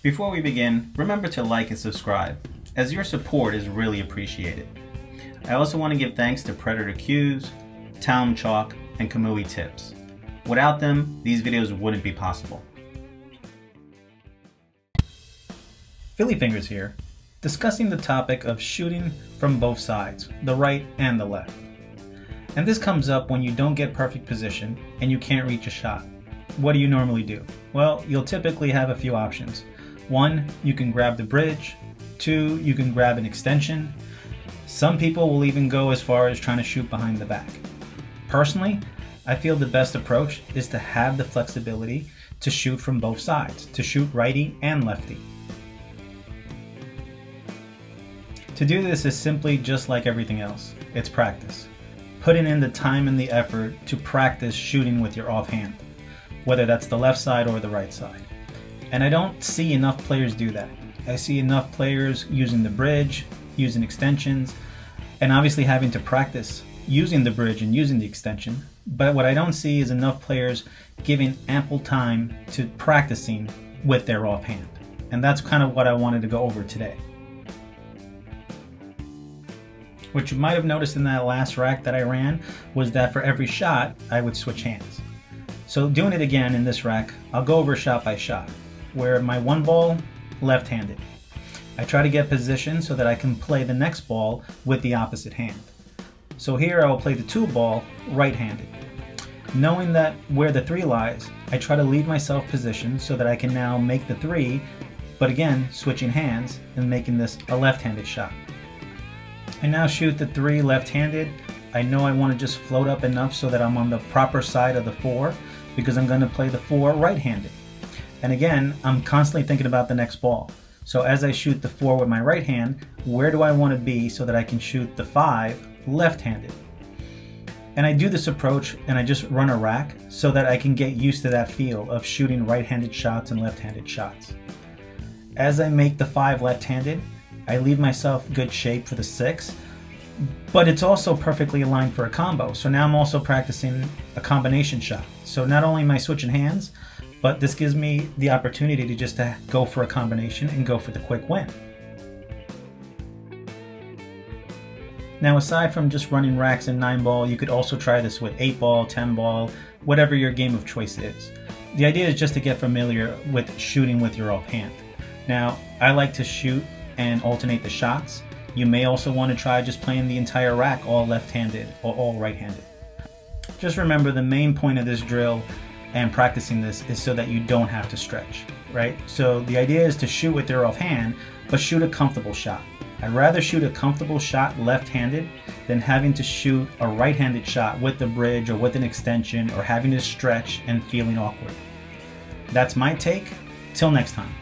Before we begin, remember to like and subscribe, as your support is really appreciated. I also want to give thanks to Predator Q's, Talum Chalk, and Kamui Tips. Without them, these videos wouldn't be possible. Philly Fingers here, discussing the topic of shooting from both sides, the right and the left. And this comes up when you don't get perfect position and you can't reach a shot. What do you normally do? Well, you'll typically have a few options. 1, you can grab the bridge. 2, you can grab an extension. Some people will even go as far as trying to shoot behind the back. Personally, I feel the best approach is to have the flexibility to shoot from both sides, to shoot righty and lefty. To do this is simply just like everything else. It's practice. Putting in the time and the effort to practice shooting with your offhand, whether that's the left side or the right side. And I don't see enough players do that. I see enough players using the bridge, using extensions, and obviously having to practice using the bridge and using the extension. But what I don't see is enough players giving ample time to practicing with their offhand. And that's kind of what I wanted to go over today. What you might have noticed in that last rack that I ran was that for every shot, I would switch hands. So doing it again in this rack, I'll go over shot by shot, where my one ball, left-handed. I try to get position so that I can play the next ball with the opposite hand. So here I will play the 2 ball, right-handed. Knowing that where the 3 lies, I try to leave myself positioned so that I can now make the 3, but again, switching hands and making this a left-handed shot. I now shoot the 3 left-handed. I know I want to just float up enough so that I'm on the proper side of the 4 because I'm going to play the 4 right-handed. And again, I'm constantly thinking about the next ball. So as I shoot the 4 with my right hand, where do I want to be so that I can shoot the 5 left-handed? And I do this approach and I just run a rack so that I can get used to that feel of shooting right-handed shots and left-handed shots. As I make the 5 left-handed, I leave myself good shape for the 6, but it's also perfectly aligned for a combo. So now I'm also practicing a combination shot. So not only am I switching hands, but this gives me the opportunity to just go for a combination and go for the quick win. Now aside from just running racks and 9 ball, you could also try this with 8 ball, 10 ball, whatever your game of choice is. The idea is just to get familiar with shooting with your offhand. Now, I like to shoot and alternate the shots. You may also want to try just playing the entire rack all left-handed or all right-handed. Just remember the main point of this drill and practicing this is so that you don't have to stretch, right? So the idea is to shoot with your offhand, but shoot a comfortable shot. I'd rather shoot a comfortable shot left-handed than having to shoot a right-handed shot with the bridge or with an extension or having to stretch and feeling awkward. That's my take. Till next time.